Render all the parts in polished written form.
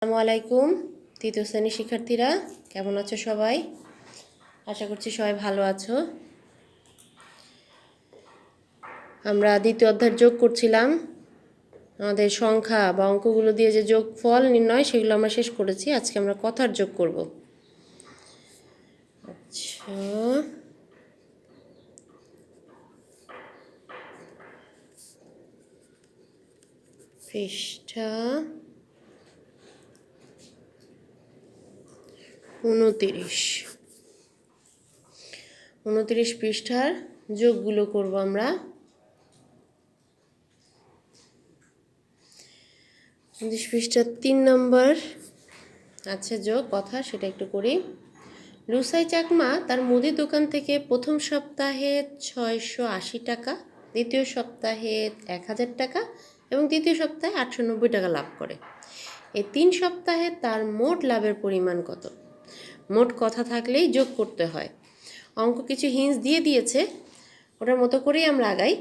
আসসালামু আলাইকুম তৃতীয় শ্রেণীর শিক্ষার্থীরা, কেমন আছো সবাই? আশা করছি সবাই ভালো আছো। আমরা দ্বিতীয় অধ্যায় যোগ করছিলাম। আমাদের সংখ্যা বা অঙ্কগুলো দিয়ে যে যোগফল নির্ণয় সেগুলো আমরা শেষ করেছি। আজকে আমরা কথার যোগ করব। আচ্ছা, পৃষ্ঠা 29 পৃষ্ঠার যোগগুলো করব আমরা। 29 পৃষ্ঠার 3 নম্বর আছে যোগ কথা, সেটা একটু করি। লুসাই চাকমা তার মুদি দোকান থেকে প্রথম সপ্তাহে 680 টাকা, দ্বিতীয় সপ্তাহে 1000 টাকা এবং তৃতীয় সপ্তাহে 890 টাকা লাভ করে। এই 3 সপ্তাহে তার মোট লাভের পরিমাণ কত? মোট কথা থাকলেই যোগ করতে হয়। অঙ্ক কিছু হিন্টস দিয়ে দিয়েছে, ওটার মতো করেই আমরা আগাই।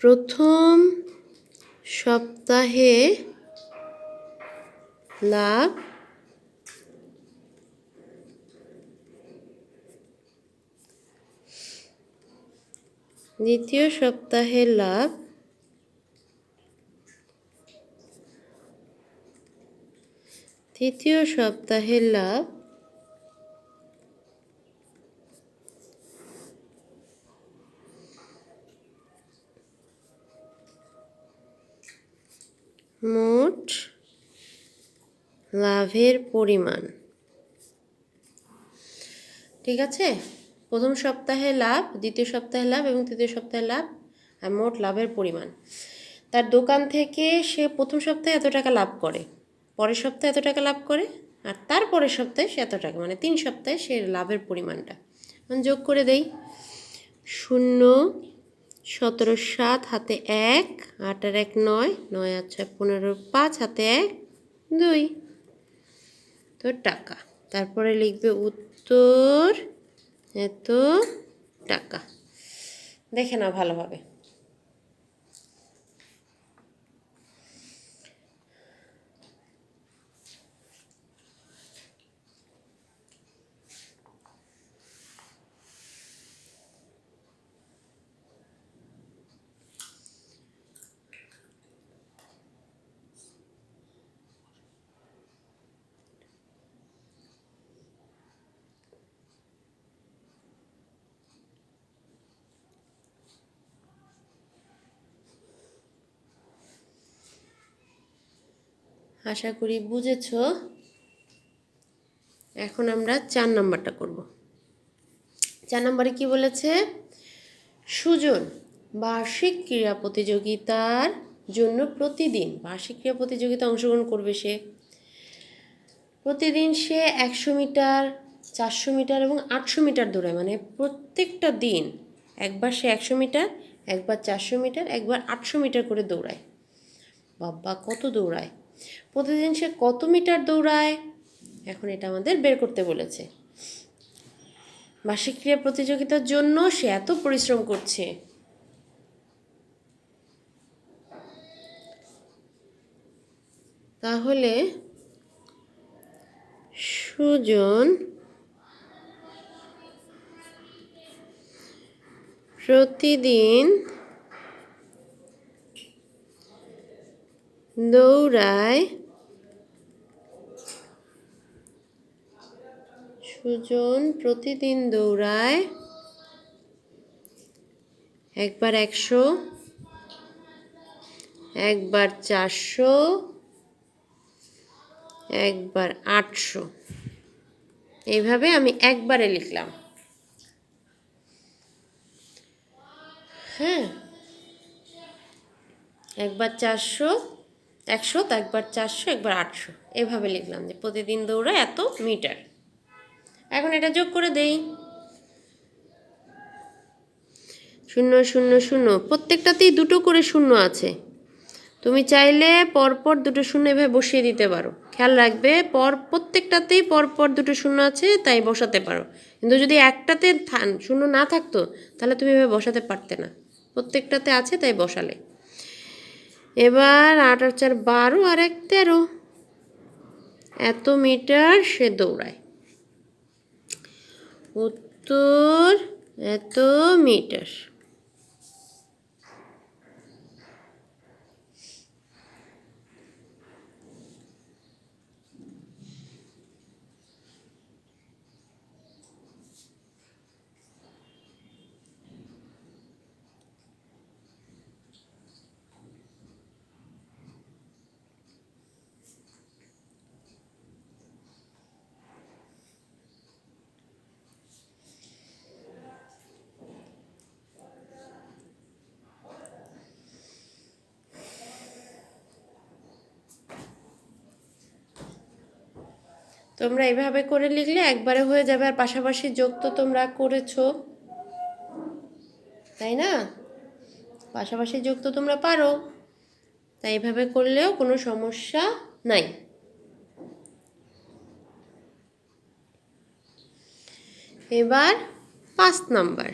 প্রথম সপ্তাহে লাভ, দ্বিতীয় সপ্তাহে লাভ, তৃতীয় সপ্তাহে লাভ, মোট লাভের পরিমাণ। ঠিক আছে, প্রথম সপ্তাহে লাভ, দ্বিতীয় সপ্তাহে লাভ এবং তৃতীয় সপ্তাহে লাভ আর মোট লাভের পরিমাণ। তার দোকান থেকে সে প্রথম সপ্তাহে এত টাকা লাভ করে, পরের সপ্তাহে এত টাকা লাভ করে, আর তার পরের সপ্তাহে সে এত টাকা, মানে 3 সপ্তাহে সে লাভের পরিমাণটা যোগ করে দেই। 0, 17, 7 হাতে 1, 8 আর 1 9, 9 আর 6 15, 5 হাতে 1 2 তো টাকা। তারপরে লিখবে উত্তর এত টাকা। দেখে নাও ভালোভাবে। আশা করি বুঝেছ। এখন আমরা 4 নাম্বারটা করব। 4 নম্বরে কি বলেছে? সুজন বার্ষিক ক্রীড়া প্রতিযোগিতার জন্য প্রতিদিন বার্ষিক ক্রীড়া প্রতিযোগিতা অংশগ্রহণ করবে। সে প্রতিদিন সে 100 মিটার, 400 মিটার এবং 800 মিটার দৌড়ায়। মানে প্রত্যেকটা দিন একবার সে 100 মিটার, একবার 400 মিটার, একবার 800 মিটার করে দৌড়ায়। বাবা, কত দৌড়ায়! প্রতিদিন সে কত মিটার দৌড়ায়? এখন এটা আমাদের বের করতে বলেছে। বার্ষিক ক্রীড়া প্রতিযোগিতার জন্য সে এত পরিশ্রম করছে। তাহলে সুজন প্রতিদিন দৌড়ায়, সুজন প্রতিদিন দৌড়ায় একবার 100, একবার 400, একবার 800। এইভাবে আমি একবারে লিখলাম। হ্যাঁ, একবার 400, 100, একবার 400, একবার 800, এভাবে লিখলাম যে প্রতিদিন দৌড়ায় এত মিটার। এখন এটা যোগ করে দেই। 0 0 0, প্রত্যেকটাতেই 2টো করে শূন্য আছে। তুমি চাইলে পরপর 2টো শূন্য এভাবে বসিয়ে দিতে পারো। খেয়াল রাখবে, প্রত্যেকটাতেই পরপর 2টো শূন্য আছে, তাই বসাতে পারো। কিন্তু যদি একটাতে শূন্য না থাকতো তাহলে তুমি এভাবে বসাতে পারতে না। প্রত্যেকটাতে আছে তাই বসালে। এবার 8 আর 4 12 আর 1 13, এত মিটার সে দৌড়ায়। উত্তর এত মিটার। তোমরা এভাবে করে লিখলে একবারে হয়ে যাবে, আর পাশাপাশি যোগ তো তোমরা করেছো, তাই না? পাশাপাশি যোগ তো তোমরা পারো, তাই এভাবে করলেও কোনো সমস্যা নাই। এবার 5 নাম্বার।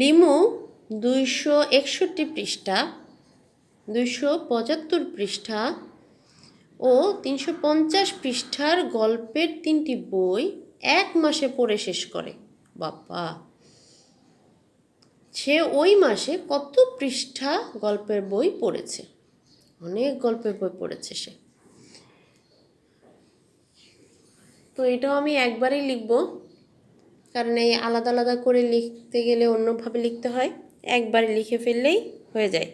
লিমু 261 পৃষ্ঠা, 275 পৃষ্ঠা ও 350 পৃষ্ঠার গল্পের 3টি বই 1 মাসে পড়ে শেষ করে। বাবা, সে ওই মাসে কত পৃষ্ঠা গল্পের বই পড়েছে? অনেক গল্পের বই পড়েছে সে। তো এটাও আমি একবারেই লিখব, কারণ এই আলাদা আলাদা করে লিখতে গেলে অন্যভাবে লিখতে হয়, একবারে লিখে ফেললেই হয়ে যায়।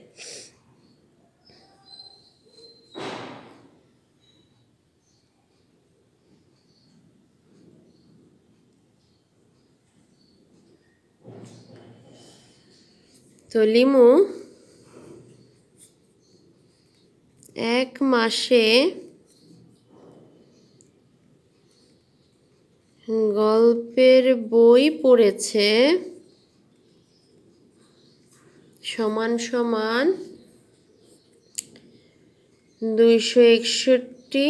তো লিমু 1 মাসে গল্পের বই পড়েছে সমান সমান 261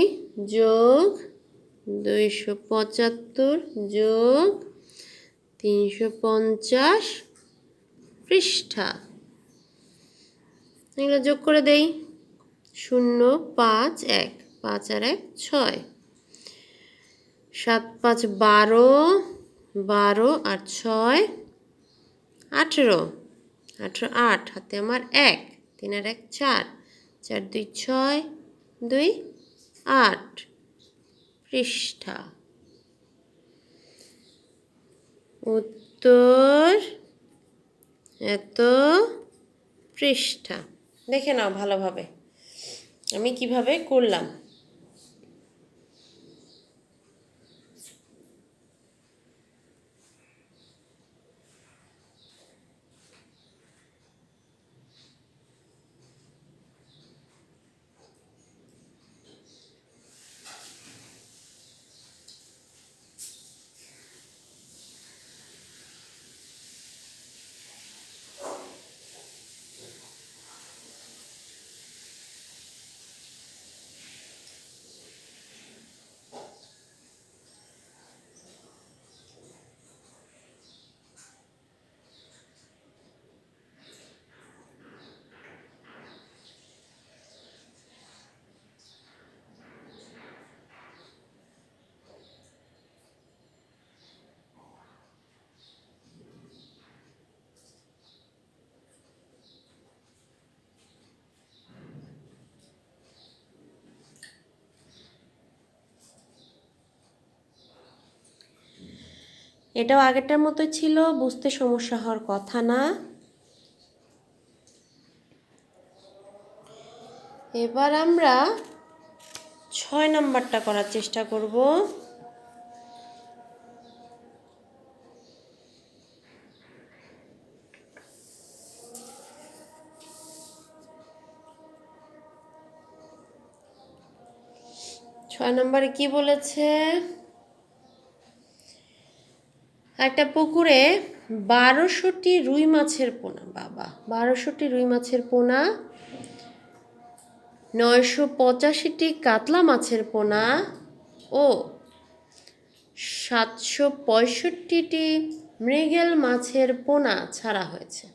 যোগ 275 যোগ 350 পৃষ্ঠা। এগুলো যোগ করে দেই। 0 5 1, 5 আর 1 6, 7 5 12, 12 আর 6 18, 18 8, হাতে আমার 1, 3 আর 1 4, 4 2 6, 2 8 পৃষ্ঠা। উত্তর এত পৃষ্ঠা। দেখে নাও ভালোভাবে আমি কিভাবে করলাম। এটাও আগেরটার মতো ছিল, বুঝতে সমস্যা হওয়ার কথা না। এবার আমরা 6 নাম্বারটা করার চেষ্টা করব। ছয় নম্বরে কি বলেছে? একটা পুকুরে 1200টি রুই মাছের পোনা। বাবা, 1200টি রুই মাছের পোনা, 985টি কাতলা মাছের পোনা ও 765টি মৃগেল মাছের পোনা ছাড়া হয়েছে।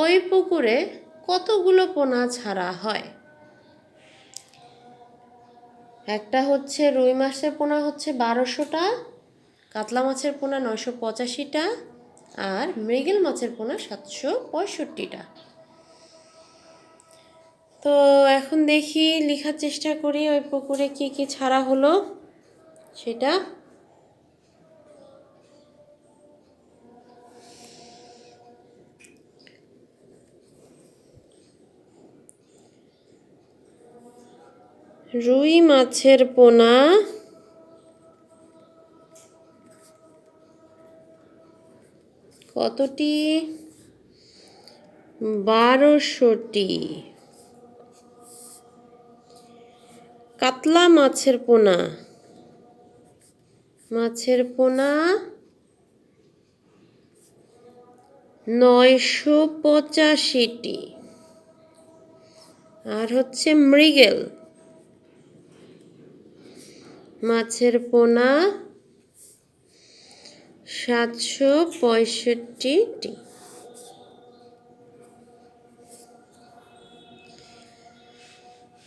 ওই পুকুরে কতগুলো পোনা ছাড়া হয়? একটা হচ্ছে রুই মাছের পোনা হচ্ছে 1200টা, কাতলা মাছের পোনা 985টা, আর মৃগেল মাছের পোনা 765টা। তো এখন দেখি লেখার চেষ্টা করি ওই পুকুরে কি কি ছাড়া হলো সেটা। রুই মাছের পোনা কতটি? 1200টি। কাতলা মাছের পোনা 985টি। আর হচ্ছে মৃগেল মাছের পোনা 765টি।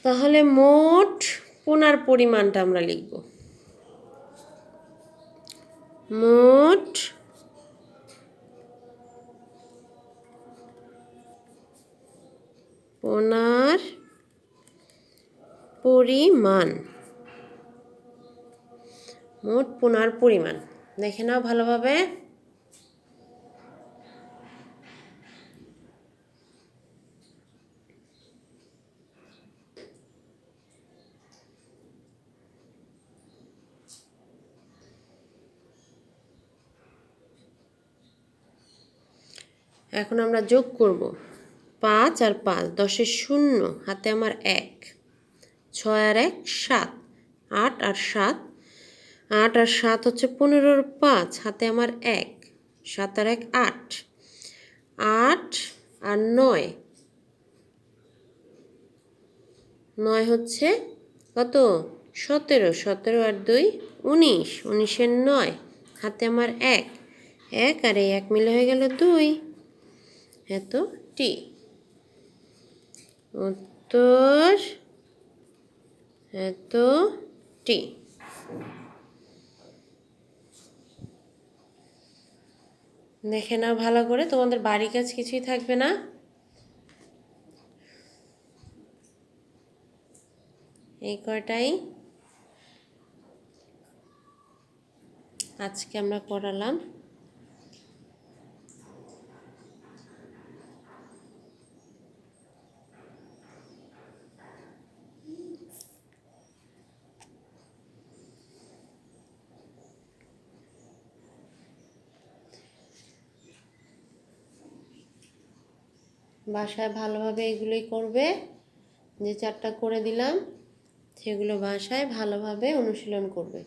তাহলে মোট পোনার পরিমাণটা আমরা লিখব। মোট পোনার পরিমাণ, মোট পোনার পরিমাণ দেখে নাও ভালোভাবে। এখন আমরা যোগ করব 5 আর 5, 10-এর 0, হাতে আমার 1, 6 আর 1 7, 8 আর 7, 8 আর 7 হচ্ছে 15-র 5, হাতে আমার 1, 7 আর 1 8, 8 আর 9, 9 হচ্ছে কত? 17, 17 আর 2 19, 19-এর 9, হাতে আমার 1, 1 আর 1 মিলে হয়ে গেল 2, এতটি। উত্তর এতটি। দেখে নাও ভালো করে, তোমাদের বাড়ি কাজ কিছুই থাকবে না। এই কয়টাই আজকে আমরা করালাম। বাসায় ভালোভাবে এগুলোই করবে, যে 4টা করে দিলাম সেগুলো বাসায় ভালোভাবে অনুশীলন করবে।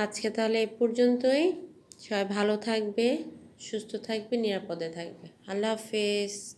আজকে তাহলে এই পর্যন্তই। সবাই ভালো থাকবে, সুস্থ থাকবে, নিরাপদে থাকবে। আল্লাহ হাফেজ।